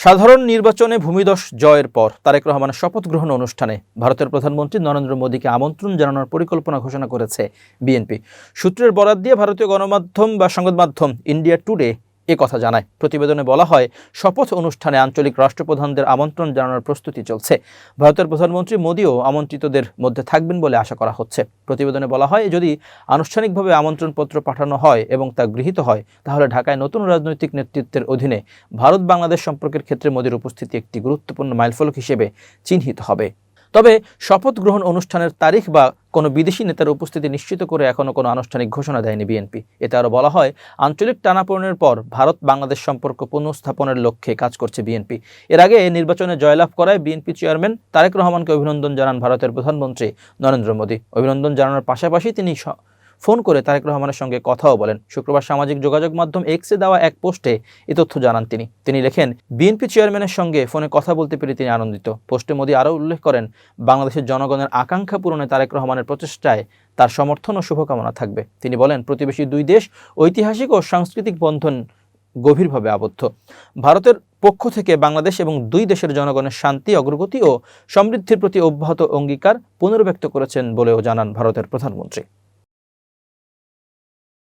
সাধারণ নির্বাচনে ভূমিধস জয়ের পর তারেক রহমানের শপথ গ্রহণ অনুষ্ঠানে ভারতের প্রধানমন্ত্রী নরেন্দ্র মোদীকে আমন্ত্রণ জানানোর পরিকল্পনা ঘোষণা করেছে বিএনপি। সূত্রের বরাত দিয়ে ভারতীয় গণমাধ্যম বা সংবাদ মাধ্যম ইন্ডিয়া টুডে কথা জানায়। প্রতিবেদনে বলা হয়, শপথ অনুষ্ঠানে আঞ্চলিক রাষ্ট্রপ্রধানদের আমন্ত্রণ জানানোর প্রস্তুতি চলছে। ভারতের প্রধানমন্ত্রী মোদীও আমন্ত্রিতদের মধ্যে থাকবেন বলে আশা করা হচ্ছে। প্রতিবেদনে বলা হয়, যদি আনুষ্ঠানিকভাবে আমন্ত্রণপত্র পাঠানো হয় এবং তা গৃহীত হয়, তাহলে ঢাকায় নতুন রাজনৈতিক নেতৃত্বের অধীনে ভারত বাংলাদেশ সম্পর্কের ক্ষেত্রে মোদীর উপস্থিতি একটি গুরুত্বপূর্ণ মাইলফলক হিসেবে চিহ্নিত হবে। তবে শপথ গ্রহণ অনুষ্ঠানের তারিখ বা কোনো বিদেশি নেতার উপস্থিতি নিশ্চিত করে এখনও কোনো আনুষ্ঠানিক ঘোষণা দেয়নি বিএনপি। এতে আরও বলা হয়, আঞ্চলিক টানাপোড়েনের পর ভারত বাংলাদেশ সম্পর্ক পুনঃস্থাপনের লক্ষ্যে কাজ করছে বিএনপি। এর আগে নির্বাচনে জয়লাভ করায় বিএনপি চেয়ারম্যান তারেক রহমানকে অভিনন্দন জানান ভারতের প্রধানমন্ত্রী নরেন্দ্র মোদী। অভিনন্দন জানানোর পাশাপাশি তিনি ফোন করে তারেক রহমানের সঙ্গে কথাও বলেন। শুক্রবার সামাজিক যোগাযোগ মাধ্যম এক্সে দেওয়া এক পোস্টে এ তথ্য জানান তিনি লেখেন, বিএনপি চেয়ারম্যানের সঙ্গে ফোনে কথা বলতে পেরে তিনি আনন্দিত। পোস্টে মোদী আরও উল্লেখ করেন, বাংলাদেশের জনগণের আকাঙ্ক্ষা পূরণে তারেক রহমানের প্রচেষ্টায় তার সমর্থন ও শুভকামনা থাকবে। তিনি বলেন, প্রতিবেশী দুই দেশ ঐতিহাসিক ও সাংস্কৃতিক বন্ধন গভীরভাবে আবদ্ধ। ভারতের পক্ষ থেকে বাংলাদেশ এবং দুই দেশের জনগণের শান্তি, অগ্রগতি ও সমৃদ্ধির প্রতি অব্যাহত অঙ্গীকার পুনর্ব্যক্ত করেছেন বলেও জানান ভারতের প্রধানমন্ত্রী।